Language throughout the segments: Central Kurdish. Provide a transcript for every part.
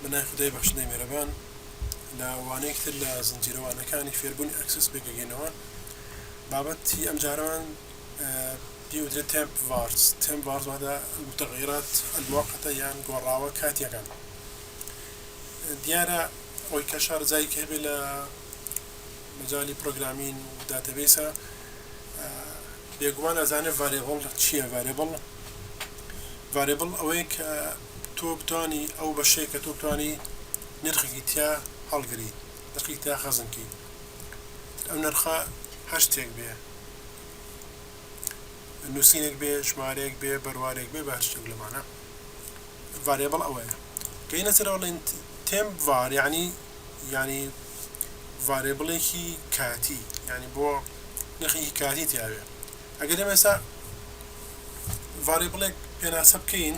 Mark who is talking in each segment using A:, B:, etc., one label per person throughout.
A: بنای خدای بەخشندەی میێرەبان لە وانەیەکتر لە زنجیرەوانەکانی فێربوونی ئەکسس بێگەگەینەوە بابەتی ئەم جارەوان بيودري TempVars وهذا المتغيرات المؤقتة يعني گۆڕاوە کاتییەکان دیارە ئەوەی کە شارەزایی هەبێ لە مەجای پرۆگرامین و داتەبێسە بێگومان ئەزانێ ڤاریبڵ چییە ڤاریبڵ ئەوەیە کە تۆ بتوانی ئەو بەشەیە کە تۆ بتوانی نرخێکی تیا هەڵگریت نرخێکی تیا خەزمکی ئەو نرخە هەشتێک بێ نووسینێک بێ ژمارەیەک بێ بەروارێک بێ بە هەشتێک لەمانە ڤاریبڵ ئەوەیە گەینە سەرەوە بڵێن TempVar یعنی ڤاریبڵێکی کاتی یعنی بۆ نرخێکی کاتی تیاوێ ئەگەر ئێمە ئێستا ڤاریبڵێک پێناسە بکەین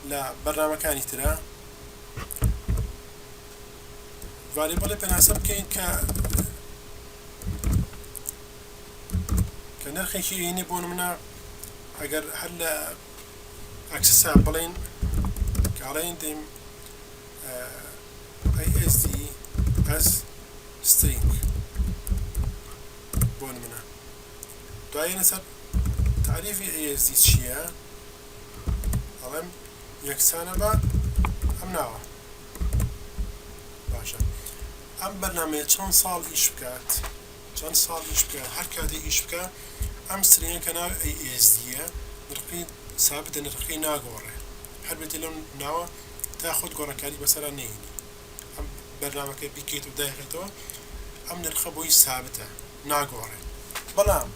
A: لە بەرنامەکانی ترە ڤاریبڵێ پێناسە بکەین کە نرخێکی عینی بۆ نمونە ئەگەر هەر لە ئەکسسا بڵێن کاڵێن دەیم ASD as string بۆ نمونە دوایە لەسەر تعریفی ASD چییە ئەڵێم یەکسانە بە ئەم ناوە باشە ئەم بەرنامەیە چەند ساڵ ئیش بکات هەر کاتی ئیش بکە ئەم سترینگە کە ناو ASD-ە نرخی سابتە نرخی ناگۆڕێ هەر بێتە لەم ناوە تا خۆت گۆڕانکاری بەسەرا نێنی ئەم بەرنامەکە بیکەیت و دایخێتەوە ئەم نرخە بۆی سابتە ناگۆڕێ بەڵام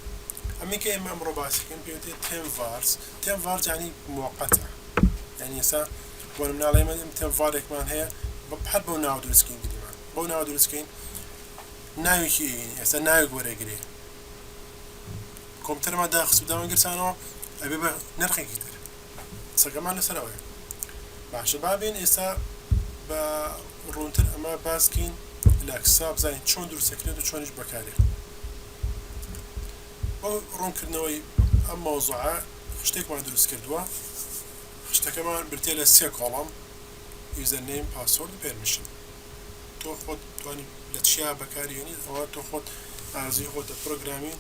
A: ئەمی کە ئێمە ئەمڕۆ باسیکەن پێوتێت TempVars یعنی مؤقتە یعنی ئێستا بۆ نموناڵێ ئەم TempVarێکمان هەیە هەر بەو ناو دروستکەین گریمان بەو ناو دروستکەین ناوێکی ئێستا ناوێک وەرەگرێ کۆمپیوتەرمان داخست و داوەنگرسانەوە ئەبێ بە نرخێکی تر سەگەمان لەسەرەوەیە باشە بابێن ئێستا بە ڕوونتر ئەمە باسکەین لە ئەکسسا بزانین چۆن دروستەکرێت و چۆنیش بەکارێت بۆ ڕوونکردنەوەی ئەم مەوزوعە خشتێکمان دروست کردووە خشتەکەمان بردیە لە 3 کۆڵەم یوزەرنیم پاسوۆرد و پێرمیشن تۆ خۆت توانی لە چیا بەکارهێنیت ئەوە تۆ خۆت ئارزوی خۆتە پرۆگرامین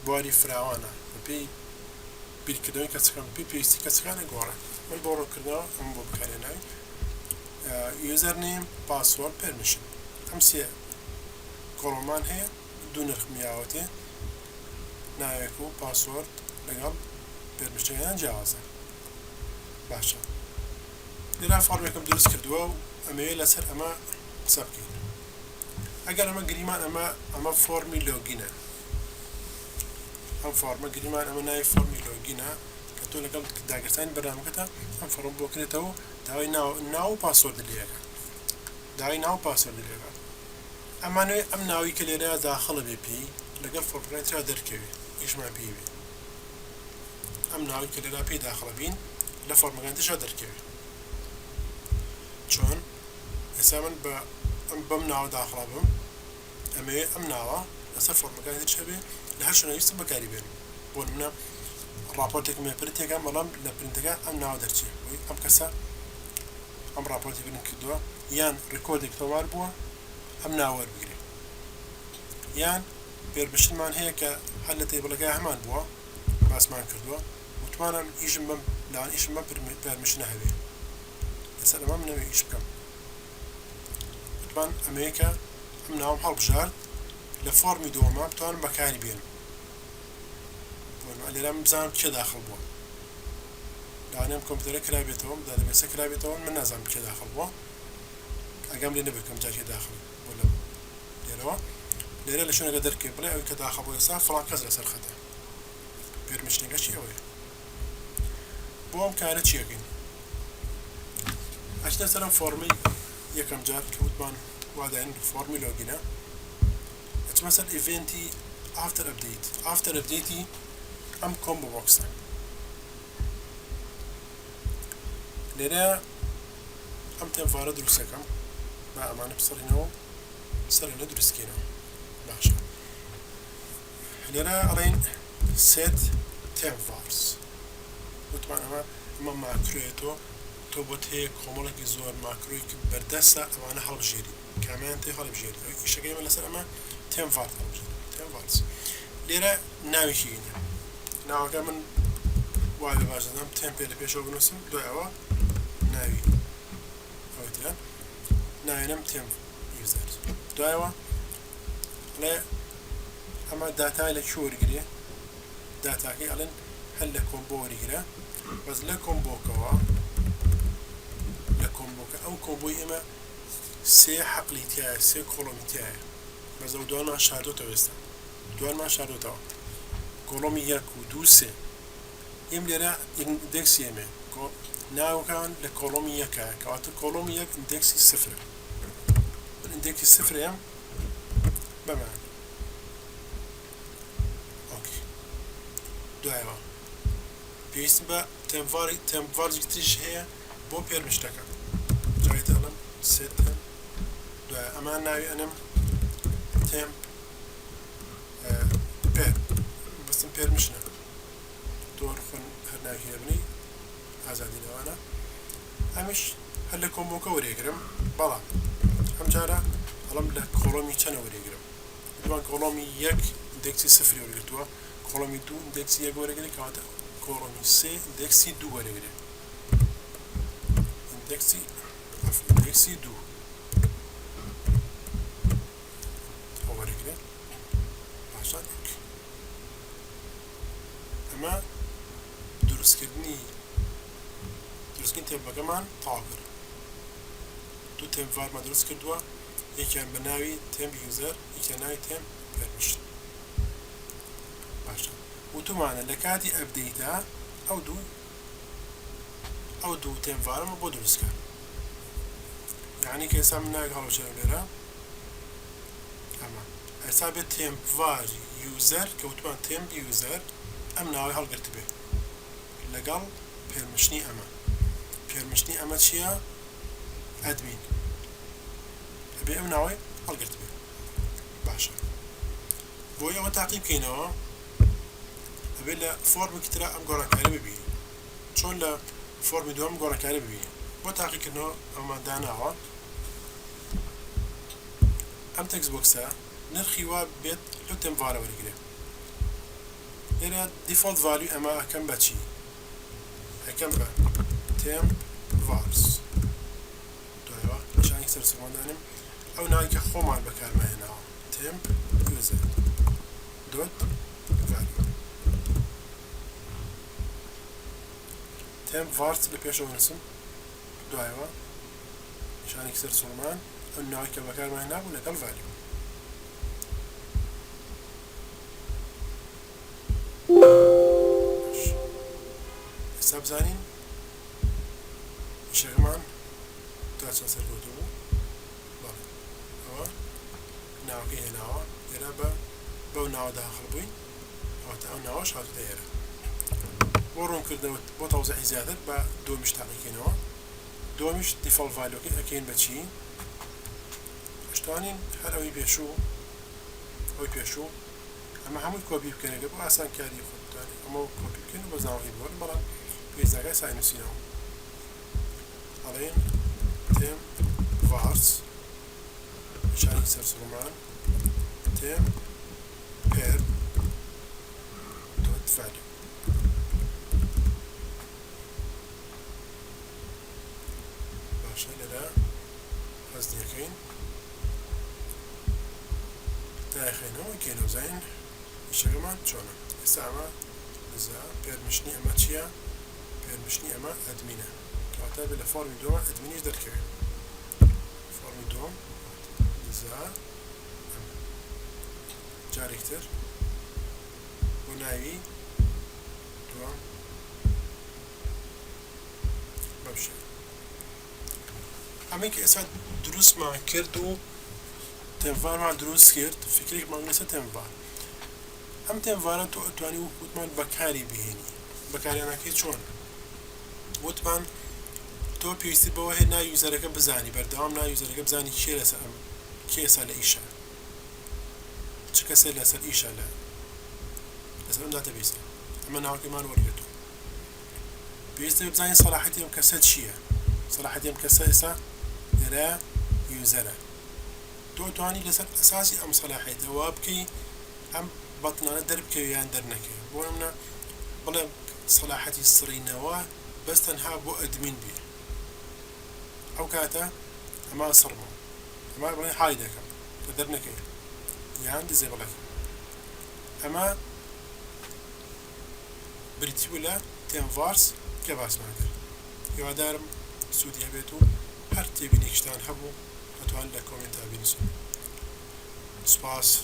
A: بواری فراوانە بەپێی بیرکردنەوەی کەسەکان بەپێی پێویستی کەسەکانە گۆڕێت من بۆ ڕوونکردنەوە ئەم بۆ بەکارهێناوی یوزەرنیم پاسوۆرد پێرمیشن ئەم 3 کۆڵەمان هەیە 2 نرخ میاوەتێ ناوێک و پاسوۆرد لەگەڵ پێرمیشنەکان جیاوازە باشە لێرا فۆرمێکم دروست کردووە و ئەمەوێت لەسەر ئەمە قسە بکەین ئەگەر ئەمە گریمان ئەمە فۆرمی لۆگینە ئەم فۆرمە گریمان ئەمە ناوی فۆرمی لۆگینە کە تۆ لەگەڵ داگرتانی بەرنامەکەتە ئەم فۆرم بۆ کرێتەوە داوای ناو و پاسوۆرد لێەکە ئەمانوێت ئەم ناوی کە لێرە داخڵە بێ پێی لەگەڵ فۆرمەکانی ترا دەرکەوێت ئیشمان پێوێت ئەم ناوی کە لێرا پێی داخڵە بین لە فۆرمەکانی ترا دەرکەوێت چۆن ئێستا من بەم ناوە داخڵە بم ئەمەوێت ئەم ناوە لەسەر فۆرمەکانی تر هەبێ لە هەر شوێنەویستم بەکاری بێن بۆ نمونە راپۆرتێکم هەیە پرنتێکە بەڵام لە پرنتەکە ئەم ناوە دەرچێت ئەم کەسە ئەم راپۆرتی پرنت کردووە یان ڕێکۆردێک تەوار بووە ئەم ناوە وەربگرێت یان پێرمیشنمان هەیە کە هەر لە تێبڵەکە هەمان بووە باسمان کردووە متمانم ئیشم بەم لاوان ئیشم بەم پێرمیشنە هەبێ لەسەر ئەمە منەوێ ئیش بکەم متمان ئەمەیە کە ئەم ناوم هەڵبژارد لە فۆرمی دووەمە بتوانم بەکاری بێنم لێرە بزانم کێ داخڵ بووە لەوانەیە کۆمپیوتەرە کرابێتەوە دادەبێسە کرابێتەوە من نازانم کێ داخڵ بووە ئەگەم لێ نەبێکم جا کێ داخڵ بۆ لێرەوە لێرە لە شوێنەکە دەرکێ بڵێ ئەوەی کە داخڵ بووە ئێستا فڵان کەس لەسەر خەتە پێرمیشنەکە چی ئەوەیە بۆ ئەم کارە چیەکەین ئەچنە سەر ئەم فۆرمەی یەکەم جار کە وتمان واداین فۆرمی لۆگینە ئەچمە سەر ئیڤێنتی ئافتەر ئەپدەیتی ئەم کۆمبۆ بۆکسە لێرە ئەم TempVarە دروستەکەم با ئەمانە بسەڕینەوە سەرێنە دروستکەینەوە باشە لێرە ئەڵێن set TempVars وتمان ئەمە ماکرۆیەتەوە تۆ بۆت هەیە کۆمەڵێکی زۆر ماکرۆی کە بەردەستە ئەوانە هەڵبژێری کامیان تێ هەڵبژێری ئیشەکەی ئێمە لەسەر ئەمە TempVars هەڵبژێری TempVars لێرە ناوێکی هینە ناوەکە من وای بە باش دەزانم تێمپێ لە پێشەوە بنووسم دوای ئەوە ناوی ئەوەی ترە ناوێنم TempVars دوایەوە لێ ئەمە داتای لە کوێ وەرگرێ داتاکەی ئەڵێن هەر لە کۆمبۆ وەرگرە بەس لە کۆمبۆکەوە لە کۆمبۆکە ئەو کۆمبۆی ئێمە سێ حەقلی تایە سێ کۆڵۆمی تایە بەس ئەو دوانمان شاردۆتەوە ئێستا دوانمان شاردۆتەوە کۆڵۆمی 1 و 2 3 ئێم لێرە ئیندێکسی ئێمێ ناوەکان لە کۆڵۆمی 1 کەواتە کۆڵۆمی 1 ئیندێکسی 0 ئیندێکسی 0 ئەم بەمان ئۆکێ دوایەوە پێویستم بە TempVars تریش هەیە بۆ پێرمشتەکە جاوێتە ئەڵم سێتەن دوای ئەمان ناوی ئەنم تێمپ پێر بەستم پێرمشنە تۆر خۆن هەر ناوی هێبنی ئازادی نەوانە ئەمیش هەر لە کۆمبۆکە وەرێگرم بەڵام ئەم جارە هەڵم لە کۆڵۆمی چەنە وەرێگرم دوان کۆڵۆمی 1 ئیندێکسی 0 وەرگرتووە کۆڵۆمی 2 ئیندێکسی 1 وەرەگری کەواتە کۆڵۆمی 3 ئیندێکسی 2 وەرەگرێ ئیندێکسی 2 وەرەگرێ باشان ئەمە دروستکردنی تێمپەکەمان تاوا کرد دوو TempVarsمان دروست کردووە یەکیان بە ناوی TempUser یەکیان ناوی TempPermission باشە وتمانە لە کاتی ئەپدەیتە ئەو دوو TempVarsمە بۆ دروستکە یعنی کە ئێستا من ناوی هەڵبژێرم لێرە ئەمە ئێستا بێت TempVars user کە وتمان TempUser ئەم ناوی هەڵگرت بێ لەگەڵ پێرمشنی ئەمە چییە؟ ئەدمین ئەبێ ئەم ناوی هەڵگرت بێ باشە بۆی ئەوە تاقی بکەینەوە ئەبێ لە فۆرمێکی ترە ئەم گۆڕانکارە ببینی چۆن لە فۆرمی دووەم گۆڕانکارە ببینی بۆ تاقیکردنەوە ئەمە داناوە ئەم تەکست بۆکسە نرخی وا بێت لەو TempVarsە وەرگرێ لێرە دیفۆلت ڤالیو ئەمە ئەکەم بە چی؟ ئەکەم بە TempVars دوایەوە نیشانی سەر سەرماندانم ئەو ناوی کە خۆمان بەکارمەهێناوە TempUser .value TempVars لە پێشەوە نووسم دوایەوە نیشانێکی سەر سوڵمان ئەو ناوی کە بەکارمەهێنابوو لەگەڵ value ئێستا بزانین ئیشەکەمان تا چەند سەرکەوتوو بوو ئەوە ناوەکەی هێناوە لێرە بەو ناوە داخڵ بووین ئەوەتە ئەو ناوەش هاتووتە ئێرە بۆ ڕوونکردنەوە بۆ تەوزیعی زیاتر بە دووەمیش تاقیکەینەوە دووەمیش دیفۆڵت ڤالیوەکەی ئەکەین بە چی؟ ئەشتوانین هەر ئەوەی پێشوو ئەمە هەمووی کۆپی بکەنەکە بۆ ئاسانکاری خۆ بتوانین ئەمە کۆپی بکەین و بە زاوەی بۆن بەڵام پێویستاکای سای نووسینەوە ئەڵێن TempVars نیشانی سەر سوڵمان TempPer.value باشە لێرە هەزدیەکەین دایخێنەوە کێنە بزانین ئیشەکەمان چۆنە ئێستا ئەمە پێرمشنی ئەمە چییە؟ پێرمشنی ئەمە ئەدمینە کەواتە بێت لە فۆرمی دووەمە ئەدمینیش دەرکەوێت فۆرمی دووەم جارێکتر بۆ ناوی دووەم بەم شێوە ئەمەی کە ئێستا دروستمان کرد و TempVarsمان دروست کرد فکرێکمان لەسەر TempVars ئەم TempVarsە تۆ ئەتوانی وتمان بەکاری بهێنی بەکاریانەکەی چۆن وتمان تۆ پێویستی بەوە هەیە ناوی یوزەرەکە بزانی بەردەوام ناوی یوزەرەکە بزانی کێ لەسەر ئەم کێ ئێستا لە ئیشە چ کەسێ لەسەر ئیشە لەسەر ئەم داتەبیسە ئەمە ناوەکەیمان وەرگرتووە پێویستە بزانین سەلاحەتی ئەم کەسە چییە صلاحيتي ام كسا اسا لرا يوزر تو تواني لسر اساسي ام صلاحيته وابكي ام بطنانه دربكي يان درنكي بومنا بلا صلاحيتي السرينوا بس تنها بو ادمين بيه او كاتا اما صرمو اما بلا حايدك تدرنكي يان دي زي بلاك اما بريتي ولا TempVars كباس ماكر يوادارم سودي هبيتو هر تيبينيكشتان هبو هتوان لكومنت ابينسو سپاس